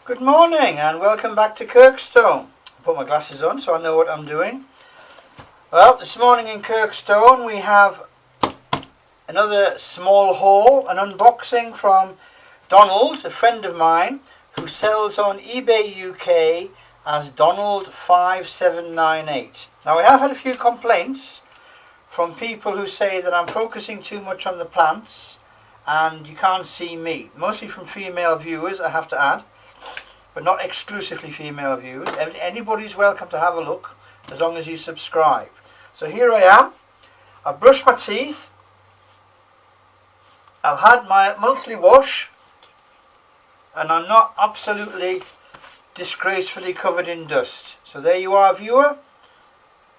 Good morning and welcome back to Kirkstone. I put my glasses on so I know what I'm doing. Well, this morning in Kirkstone we have another small haul, an unboxing from Donald, a friend of mine who sells on eBay UK as Donald5798. Now, I have had a few complaints from people who say that I'm focusing too much on the plants and you can't see me. Mostly from female viewers, I have to add, but not exclusively female viewers. Anybody's welcome to have a look as long as you subscribe. So here I am. I've brushed my teeth. I've had my monthly wash, and I'm not absolutely disgracefully covered in dust. So there you are, viewer.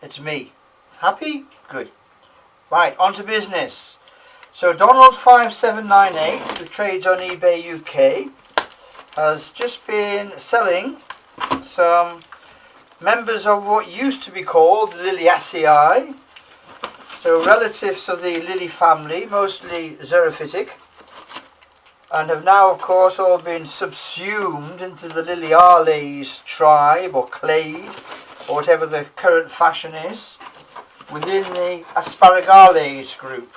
It's me. Happy? Good. Right, on to business. So Donald5798, who trades on eBay UK, has just been selling some members of what used to be called Liliaceae, so relatives of the lily family, mostly xerophytic, and have now of course all been subsumed into the Liliales tribe or clade, or whatever the current fashion is, within the Asparagales group.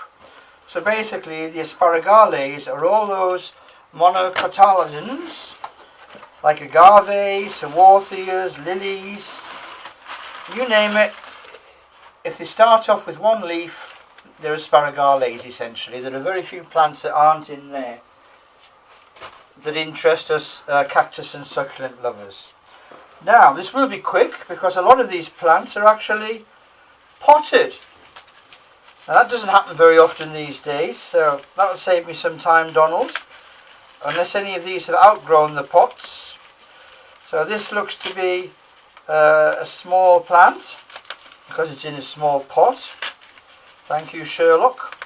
So basically the Asparagales are all those monocotyledons like agaves, Haworthias, lilies, you name it. If they start off with one leaf, they're Asparagales essentially. There are very few plants that aren't in there that interest us cactus and succulent lovers. Now, this will be quick because a lot of these plants are actually potted. Now, that doesn't happen very often these days, so that will save me some time, Donald, unless any of these have outgrown the pots. So this looks to be a small plant because it's in a small pot. Thank you, Sherlock.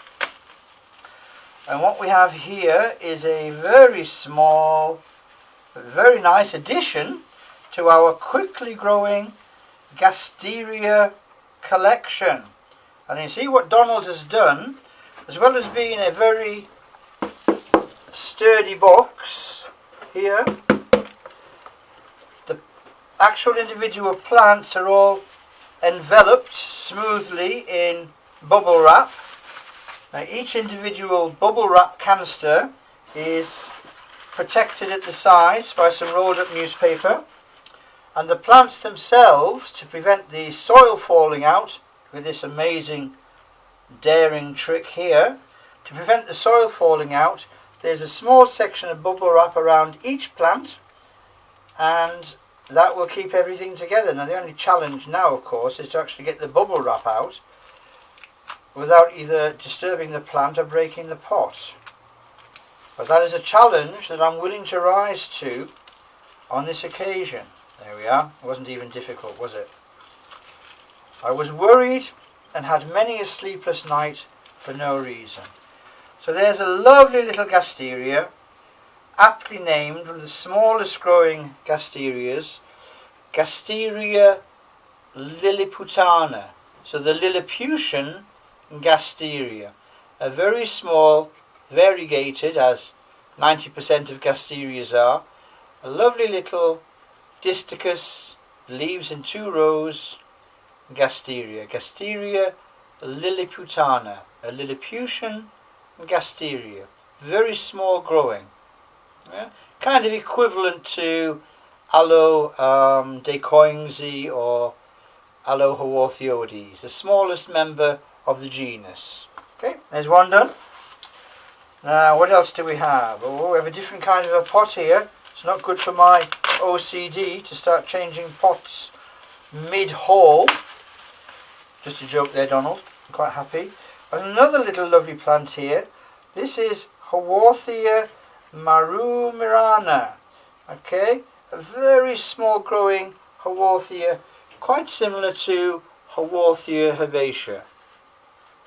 And what we have here is a very small, very nice addition to our quickly growing Gasteria collection. And you see what Donald has done, as well as being a very sturdy box here, the actual individual plants are all enveloped smoothly in bubble wrap. Now, each individual bubble wrap canister is protected at the sides by some rolled up newspaper, and the plants themselves, to prevent the soil falling out with this amazing daring trick here, to prevent the soil falling out, there's a small section of bubble wrap around each plant, and that will keep everything together. Now, the only challenge now, of course, is to actually get the bubble wrap out without either disturbing the plant or breaking the pot. But that is a challenge that I'm willing to rise to on this occasion. There we are. It wasn't even difficult, was it? I was worried and had many a sleepless night for no reason. So there's a lovely little Gasteria, aptly named from the smallest growing Gasterias, Gasteria lilliputana. So the Lilliputian Gasteria, a very small, variegated, as 90% of Gasterias are, a lovely little disticus, leaves in 2 rows, Gasteria, Gasteria lilliputana, a Lilliputian Gasteria, very small growing, yeah? Kind of equivalent to Aloe decoingsi or Aloe Haworthioides, the smallest member of the genus. Okay, there's one done. Now, what else do we have? Oh, we have a different kind of a pot here. It's not good for my OCD to start changing pots mid-haul. Just a joke there, Donald. I'm quite happy. And another little lovely plant here. This is Haworthia marumirana. Okay, a very small growing Haworthia, quite similar to Haworthia herbaceae.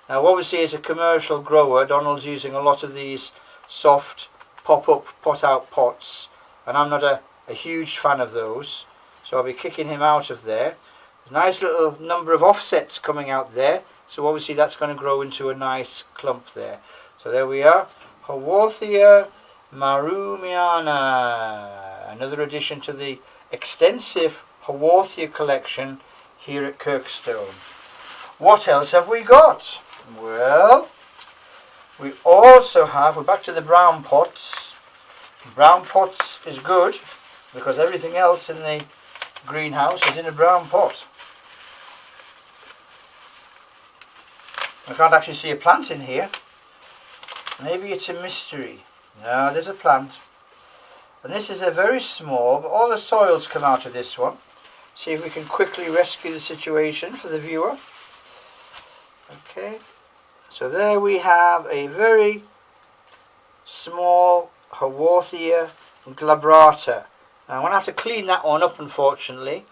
Now, obviously, as a commercial grower, Donald's using a lot of these soft pop-up, pot-out pots, and I'm not a huge fan of those, so I'll be kicking him out of there. There's a nice little number of offsets coming out there, so obviously that's going to grow into a nice clump there. So there we are, Haworthia marumiana, Another addition to the extensive Haworthia collection here at Kirkstone. What else have we got? Well, we also have, we're back to the brown pots. Brown pots is good because everything else in the greenhouse is in a brown pot. I can't actually see a plant in here. Maybe it's a mystery. No, there's a plant. And this is a very small, but all the soil's come out of this one. See if we can quickly rescue the situation for the viewer. Okay, so there we have a very small Haworthia glabrata. Now I'm going to have to clean that one up, unfortunately,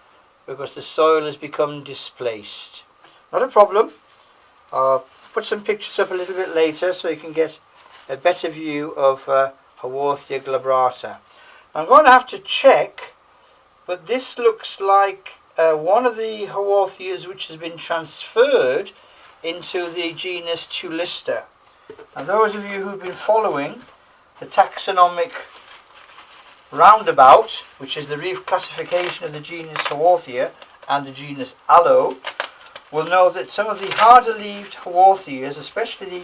because the soil has become displaced. Not a problem. I'll put some pictures up a little bit later so you can get a better view of Haworthia glabrata. I'm going to have to check, but this looks like one of the Haworthias which has been transferred into the genus Tulista. And those of you who've been following the taxonomic roundabout, which is the reclassification of the genus Haworthia and the genus Aloe, will know that some of the harder-leaved Haworthias, especially the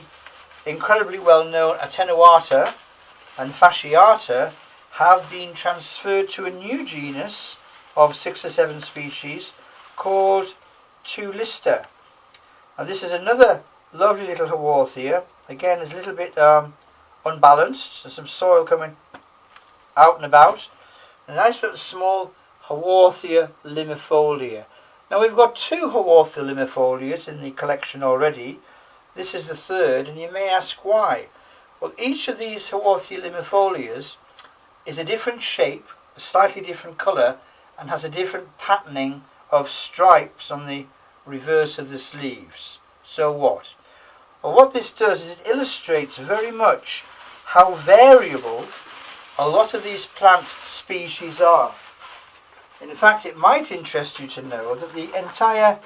incredibly well-known Attenuata and Fasciata, have been transferred to a new genus of 6 or 7 species called Tulista. And this is another lovely little Haworthia. Again, it's a little bit unbalanced. There's some soil coming out and about. A nice little small Haworthia limifolia. Now we've got 2 Haworthia limifolias in the collection already. This is the 3rd, and you may ask why. Well, each of these Haworthia limifolias is a different shape, a slightly different colour, and has a different patterning of stripes on the reverse of the sleeves. So what? Well, what this does is it illustrates very much how variable a lot of these plant species are. In fact, it might interest you to know that the entire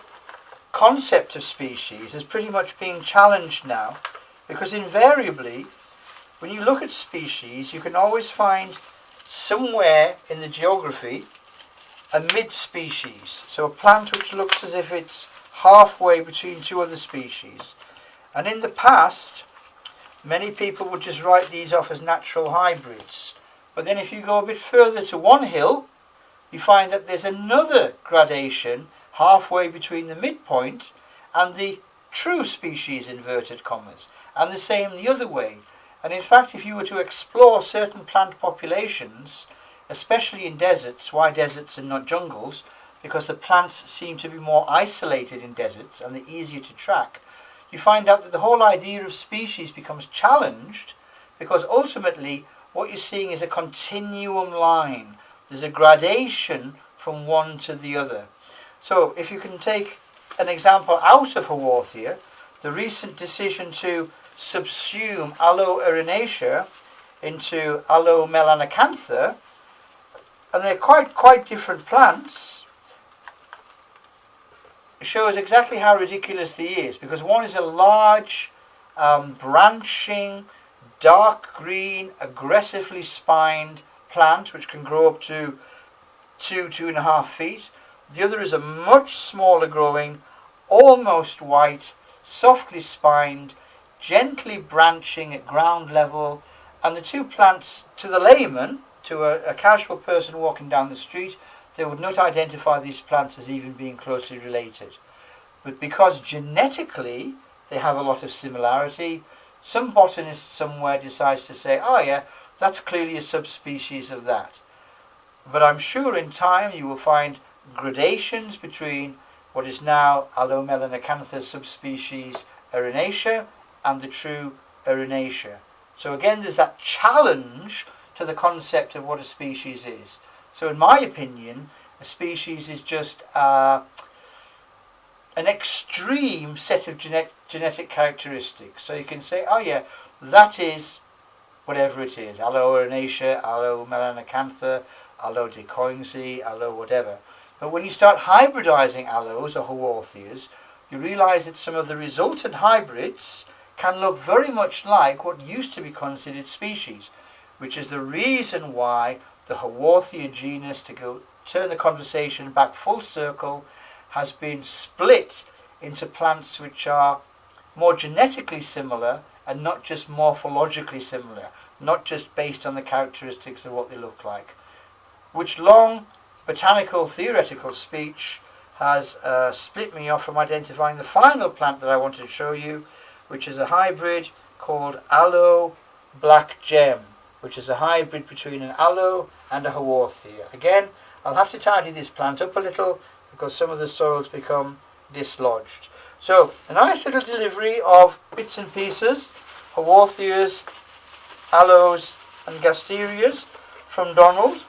concept of species is pretty much being challenged now, because invariably when you look at species you can always find somewhere in the geography a mid-species, so a plant which looks as if it's halfway between 2 other species. And in the past many people would just write these off as natural hybrids, but then if you go a bit further to one hill you find that there's another gradation halfway between the midpoint and the true species, inverted commas, and the same the other way. And in fact, if you were to explore certain plant populations, especially in deserts, why deserts and not jungles, because the plants seem to be more isolated in deserts and they're easier to track, you find out that the whole idea of species becomes challenged, because ultimately what you're seeing is a continuum line. There's a gradation from one to the other. So if you can take an example out of Haworthia, the recent decision to subsume Aloe erinacea into Aloe melanacantha, and they're quite different plants, shows exactly how ridiculous he is, because one is a large, branching, dark green, aggressively spined plant which can grow up to 2.5 feet. The other is a much smaller growing, almost white, softly spined, gently branching at ground level, and the 2 plants, to the layman, to a casual person walking down the street, they would not identify these plants as even being closely related. But because genetically they have a lot of similarity, some botanist somewhere decides to say, oh yeah, that's clearly a subspecies of that. But I'm sure in time you will find gradations between what is now Aloe melanacantha subspecies Erinacea and the true Erinacea. So again, there's that challenge to the concept of what a species is. So in my opinion, a species is just an extreme set of genetic characteristics. So you can say, oh yeah, that is whatever it is, Aloe Erinacea, Aloe melanacantha, Aloe decoinsea, Aloe whatever. But when you start hybridizing aloes or Haworthias, you realize that some of the resultant hybrids can look very much like what used to be considered species, which is the reason why the Haworthia genus, to turn the conversation back full circle, has been split into plants which are more genetically similar and not just morphologically similar, not just based on the characteristics of what they look like. Which long botanical theoretical speech has split me off from identifying the final plant that I wanted to show you, which is a hybrid called Aloe Black Gem, which is a hybrid between an aloe and a Haworthia. Again, I'll have to tidy this plant up a little because some of the soil's become dislodged. So, a nice little delivery of bits and pieces, Haworthias, aloes and Gasterias from Donald.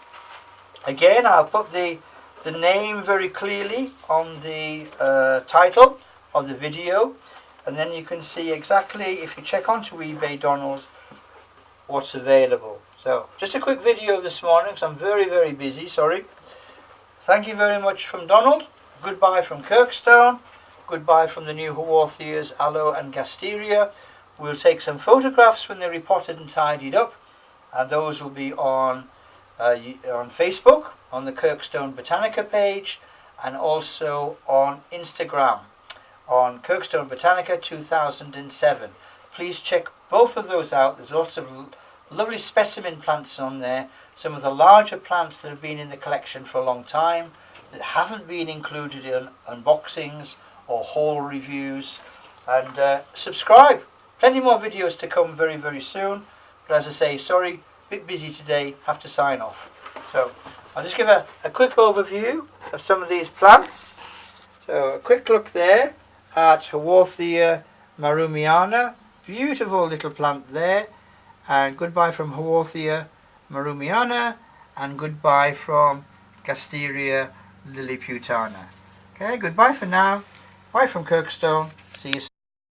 Again, I'll put the name very clearly on the title of the video, and then you can see exactly, if you check onto eBay Donald, what's available. So, just a quick video this morning because I'm very, very busy, sorry. Thank you very much from Donald. Goodbye from Kirkstone. Goodbye from the new Haworthias, Aloe and Gasteria. We'll take some photographs when they're repotted and tidied up, and those will be on Facebook, on the Kirkstone Botanica page, and also on Instagram, on Kirkstone Botanica 2007. Please check both of those out. There's lots of lovely specimen plants on there, some of the larger plants that have been in the collection for a long time, that haven't been included in unboxings or haul reviews. And subscribe. Plenty more videos to come very, very soon. But as I say, sorry, a bit busy today, have to sign off. So I'll just give a quick overview of some of these plants. So a quick look there at Haworthia marumiana. Beautiful little plant there. And goodbye from Haworthia marumiana, and goodbye from Gasteria lilliputana. Okay, goodbye for now. Bye from Kirkstone. See you soon.